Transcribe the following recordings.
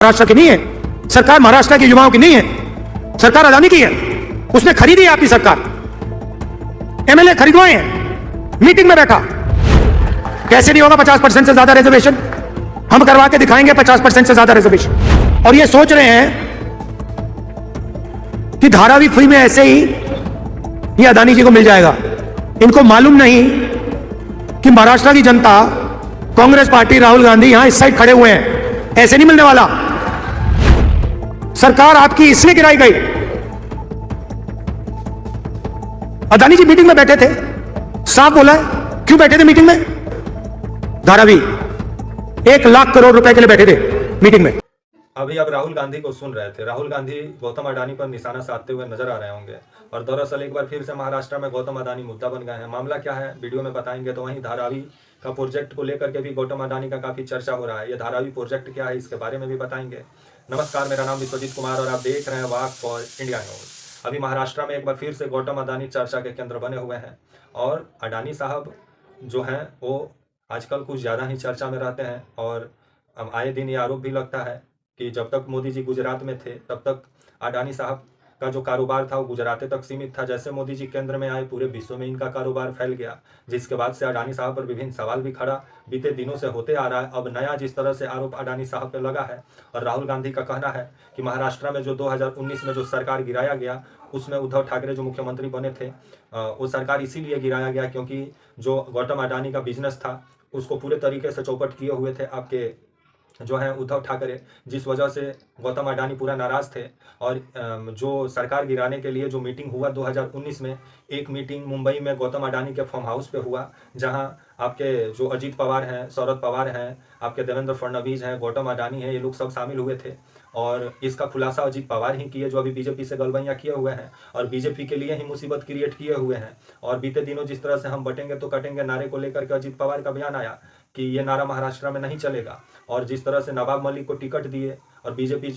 महाराष्ट्र की नहीं है, सरकार महाराष्ट्र के युवाओं की नहीं है, सरकार अदानी की है। उसने खरीदी है आपकी सरकार, एमएलए खरीदवाए हैं, मीटिंग में बैठा। कैसे नहीं होगा 50% से ज्यादा रिजर्वेशन? हम करवा के दिखाएंगे 50% से ज्यादा रिजर्वेशन। और ये सोच रहे हैं कि धारावी फ्री में ऐसे ही ये अदानी जी को मिल जाएगा। इनको मालूम नहीं कि महाराष्ट्र की जनता, कांग्रेस पार्टी, राहुल गांधी यहां इस साइड खड़े हुए हैं। ऐसे नहीं मिलने वाला। सरकार आपकी इसलिए गिराई गई। अदानी जी मीटिंग में बैठे थे, साफ बोला है। क्यों बैठे थे मीटिंग में? धारावी 1 लाख करोड़ रुपए के लिए बैठे थे मीटिंग में। अभी आप राहुल गांधी को सुन रहे थे। राहुल गांधी गौतम अडानी पर निशाना साधते हुए नजर आ रहे होंगे और दरअसल एक बार फिर से महाराष्ट्र में गौतम अडानी मुद्दा बन गए हैं। मामला क्या है वीडियो में बताएंगे। तो वहीं धारावी का प्रोजेक्ट को लेकर के भी गौतम अडानी का काफी चर्चा हो रहा है। ये धारावी प्रोजेक्ट क्या है इसके बारे में भी बताएंगे। नमस्कार, मेरा नाम विश्वजीत कुमार और आप देख रहे हैं वाक फॉर इंडिया न्यूज। अभी महाराष्ट्र में एक बार फिर से गौतम अडानी चर्चा के केंद्र बने हुए हैं और अडानी साहब जो हैं वो आजकल कुछ ज़्यादा ही चर्चा में रहते हैं। और आए दिन ये आरोप भी लगता है कि जब तक मोदी जी गुजरात में थे तब तक अडानी साहब का जो कारोबार था वो गुजरात तक सीमित था। जैसे मोदी जी केंद्र में आए पूरे विश्व में इनका कारोबार फैल गया, जिसके बाद से अडानी साहब पर विभिन्न सवाल भी खड़ा बीते दिनों से होते आ रहा है। अब नया जिस तरह से आरोप अडानी साहब पर लगा है और राहुल गांधी का कहना है कि महाराष्ट्र में जो 2019 में जो सरकार गिराया गया उसमें उद्धव ठाकरे जो मुख्यमंत्री बने थे वो सरकार इसीलिए गिराया गया क्योंकि जो गौतम अडानी का बिजनेस था उसको पूरे तरीके से चौपट किए हुए थे आपके जो है उद्धव ठाकरे, जिस वजह से गौतम अडानी पूरा नाराज थे। और जो सरकार गिराने के लिए जो मीटिंग हुआ 2019 में, एक मीटिंग मुंबई में गौतम अडानी के फार्म हाउस पे हुआ जहां आपके जो अजीत पवार हैं, शरद पवार हैं, आपके देवेंद्र फडणवीस हैं, गौतम अडानी हैं, ये लोग सब शामिल हुए थे। और इसका खुलासा अजीत पवार ही किए जो अभी बीजेपी से गलबैया किए हुए हैं और बीजेपी के लिए ही मुसीबत क्रिएट किए हुए हैं। और बीते दिनों जिस तरह से हम बटेंगे तो कटेंगे नारे को लेकर के अजीत पवार का बयान आया कि ये नारा महाराष्ट्र में नहीं चलेगा। और जिस तरह से नवाब मलिक को टिकट दिए और बीजेपी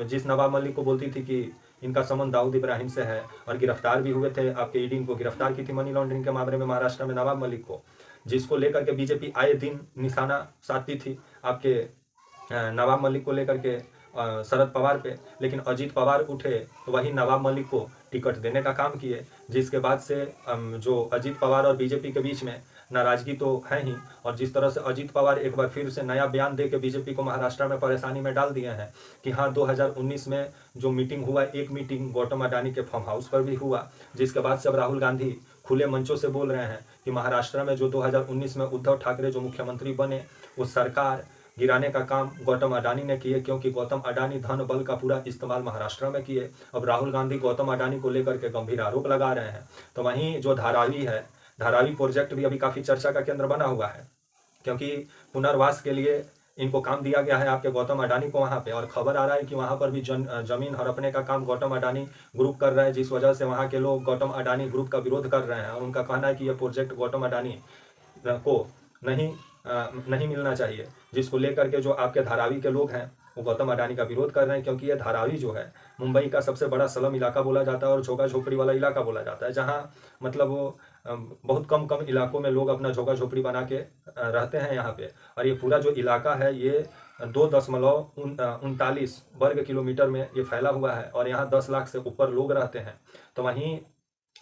जिस नवाब मलिक को बोलती थी कि इनका संबंध दाऊद इब्राहिम से है और गिरफ्तार भी हुए थे, आपके ईडी को गिरफ्तार की थी मनी लॉन्ड्रिंग के मामले में महाराष्ट्र में नवाब मलिक को, जिसको लेकर के बीजेपी आए दिन निशाना साधती थी आपके नवाब मलिक को लेकर के शरद पवार पे। लेकिन अजीत पवार उठे तो वही नवाब मलिक को टिकट देने का काम किए, जिसके बाद से जो अजीत पवार और बीजेपी के बीच में नाराजगी तो है ही। और जिस तरह से अजीत पवार एक बार फिर से नया बयान दे के बीजेपी को महाराष्ट्र में परेशानी में डाल दिए हैं कि हाँ 2019 में जो मीटिंग हुआ, एक मीटिंग गौतम अडानी के फार्म हाउस पर भी हुआ, जिसके बाद से अब राहुल गांधी खुले मंचों से बोल रहे हैं कि महाराष्ट्र में जो 2019 में उद्धव ठाकरे जो मुख्यमंत्री बने वो सरकार गिराने का काम गौतम अडानी ने किए, क्योंकि गौतम अडानी धन बल का पूरा इस्तेमाल महाराष्ट्र में किए। अब राहुल गांधी गौतम अडानी को लेकर के गंभीर आरोप लगा रहे हैं। तो वहीं जो धारावी है, धारावी प्रोजेक्ट भी अभी काफ़ी चर्चा का केंद्र बना हुआ है, क्योंकि पुनर्वास के लिए इनको काम दिया गया है आपके गौतम अडानी को वहाँ पे। और खबर आ रहा है कि वहाँ पर भी जमीन हड़पने का काम गौतम अडानी ग्रुप कर रहा है, जिस वजह से वहाँ के लोग गौतम अडानी ग्रुप का विरोध कर रहे हैं। और उनका कहना है कि यह प्रोजेक्ट गौतम अडानी को नहीं मिलना चाहिए, जिसको लेकर के जो आपके धारावी के लोग हैं वो गौतम अडानी का विरोध कर रहे हैं। क्योंकि ये धारावी जो है मुंबई का सबसे बड़ा स्लम इलाका बोला जाता है और झोंका झोपड़ी वाला इलाका बोला जाता है, जहाँ मतलब वो बहुत कम इलाकों में लोग अपना झोंका झोपड़ी बना के रहते हैं यहाँ पे। और ये पूरा जो इलाका है ये 2.39 वर्ग किलोमीटर में ये फैला हुआ है और यहाँ 10 लाख से ऊपर लोग रहते हैं। तो वहीं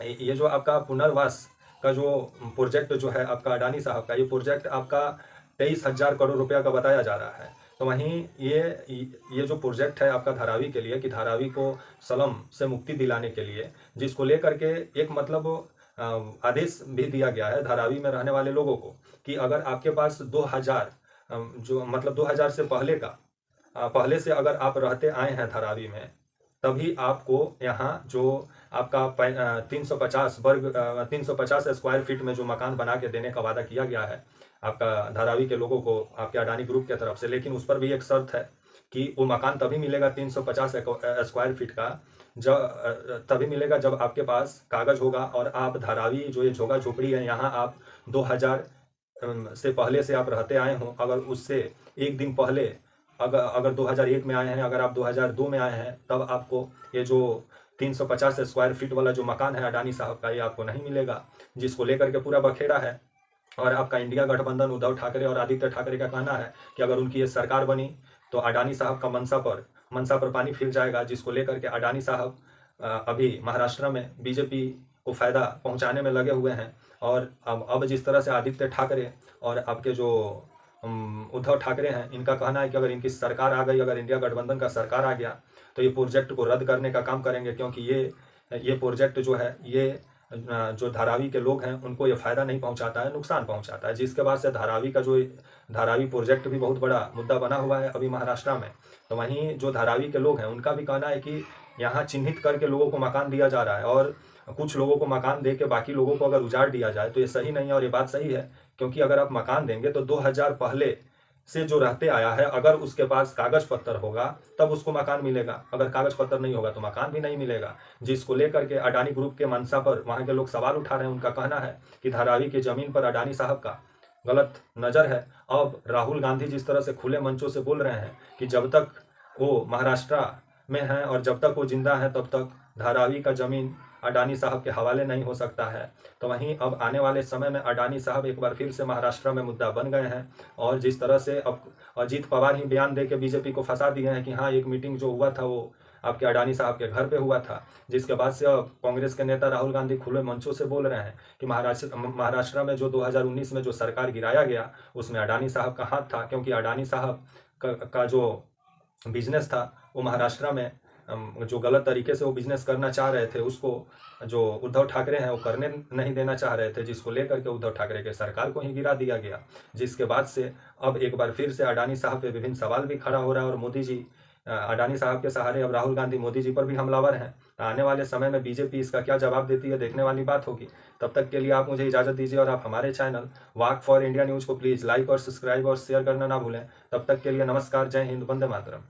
ये जो आपका पुनर्वास का जो प्रोजेक्ट जो है आपका अडानी साहब का, ये प्रोजेक्ट आपका 23,000 करोड़ रुपया का बताया जा रहा है। तो वहीं ये जो प्रोजेक्ट है आपका धारावी के लिए, कि धारावी को स्लम से मुक्ति दिलाने के लिए, जिसको लेकर के एक मतलब आदेश भी दिया गया है धारावी में रहने वाले लोगों को कि अगर आपके पास 2000 जो मतलब 2000 से पहले से अगर आप रहते आए हैं धारावी में, तभी आपको यहाँ जो आपका 350 स्क्वायर फीट में जो मकान बना के देने का वादा किया गया है आपका धारावी के लोगों को आपके अडानी ग्रुप की तरफ से। लेकिन उस पर भी एक शर्त है कि वो मकान तभी मिलेगा 350 स्क्वायर फीट का तभी मिलेगा जब आपके पास कागज होगा और आप धारावी जो ये झोंका झोपड़ी है यहाँ आप 2000 से पहले से आप रहते आए हों। अगर उससे एक दिन पहले अगर 2001 में आए हैं, अगर आप 2002 में आए हैं, तब आपको ये जो 350 स्क्वायर फीट वाला जो मकान है अडानी साहब का, ये आपको नहीं मिलेगा, जिसको लेकर के पूरा बखेड़ा है। और आपका इंडिया गठबंधन उद्धव ठाकरे और आदित्य ठाकरे का कहना है कि अगर उनकी ये सरकार बनी तो अडानी साहब का मनसा पर पानी फिर जाएगा, जिसको लेकर के अडानी साहब अभी महाराष्ट्र में बीजेपी को फायदा पहुंचाने में लगे हुए हैं। और अब जिस तरह से आदित्य ठाकरे और आपके जो उद्धव ठाकरे हैं, इनका कहना है कि अगर इनकी सरकार आ गई, अगर इंडिया गठबंधन का सरकार आ गया तो ये प्रोजेक्ट को रद्द करने का काम करेंगे, क्योंकि ये प्रोजेक्ट जो है ये जो धारावी के लोग हैं उनको ये फायदा नहीं पहुंचाता है, नुकसान पहुंचाता है। जिसके बाद से धारावी प्रोजेक्ट भी बहुत बड़ा मुद्दा बना हुआ है अभी महाराष्ट्र में। तो वहीं जो धारावी के लोग हैं उनका भी कहना है कि यहाँ चिन्हित करके लोगों को मकान दिया जा रहा है, और कुछ लोगों को मकान दे के बाकी लोगों को अगर उजाड़ दिया जाए तो ये सही नहीं है। और ये बात सही है, क्योंकि अगर आप मकान देंगे तो 2000 पहले से जो रहते आया है, अगर उसके पास कागज पत्तर होगा तब उसको मकान मिलेगा, अगर कागज पत्तर नहीं होगा तो मकान भी नहीं मिलेगा। जिसको लेकर के अडानी ग्रुप के मंशा पर वहां के लोग सवाल उठा रहे हैं। उनका कहना है कि धारावी की जमीन पर अडानी साहब का गलत नजर है। अब राहुल गांधी जिस तरह से खुले मंचों से बोल रहे हैं कि जब तक वो महाराष्ट्र में हैं और जब तक वो जिंदा हैं तब तक धारावी का जमीन अडानी साहब के हवाले नहीं हो सकता है। तो वहीं अब आने वाले समय में अडानी साहब एक बार फिर से महाराष्ट्र में मुद्दा बन गए हैं। और जिस तरह से अब अजीत पवार ही बयान दे के बीजेपी को फंसा दिए हैं कि हाँ, एक मीटिंग जो हुआ था वो आपके अडानी साहब के घर पे हुआ था, जिसके बाद से अब कांग्रेस के नेता राहुल गांधी खुले मंचों से बोल रहे हैं कि महाराष्ट्र में जो 2019 में जो सरकार गिराया गया उसमें अडानी साहब का हाथ था, क्योंकि अडानी साहब का जो बिजनेस था वो महाराष्ट्र में जो गलत तरीके से वो बिजनेस करना चाह रहे थे उसको जो उद्धव ठाकरे हैं वो करने नहीं देना चाह रहे थे, जिसको लेकर के उद्धव ठाकरे के सरकार को ही गिरा दिया गया। जिसके बाद से अब एक बार फिर से अडानी साहब पे विभिन्न सवाल भी खड़ा हो रहा है। और मोदी जी अडानी साहब के सहारे अब राहुल गांधी मोदी जी पर भी हमलावर हैं। आने वाले समय में बीजेपी इसका क्या जवाब देती है देखने वाली बात होगी। तब तक के लिए आप मुझे इजाजत दीजिए और आप हमारे channel walk for India news को प्लीज़ लाइक और सब्सक्राइब और शेयर करना ना भूलें। तब तक के लिए नमस्कार, जय हिंद, वंदे मातरम।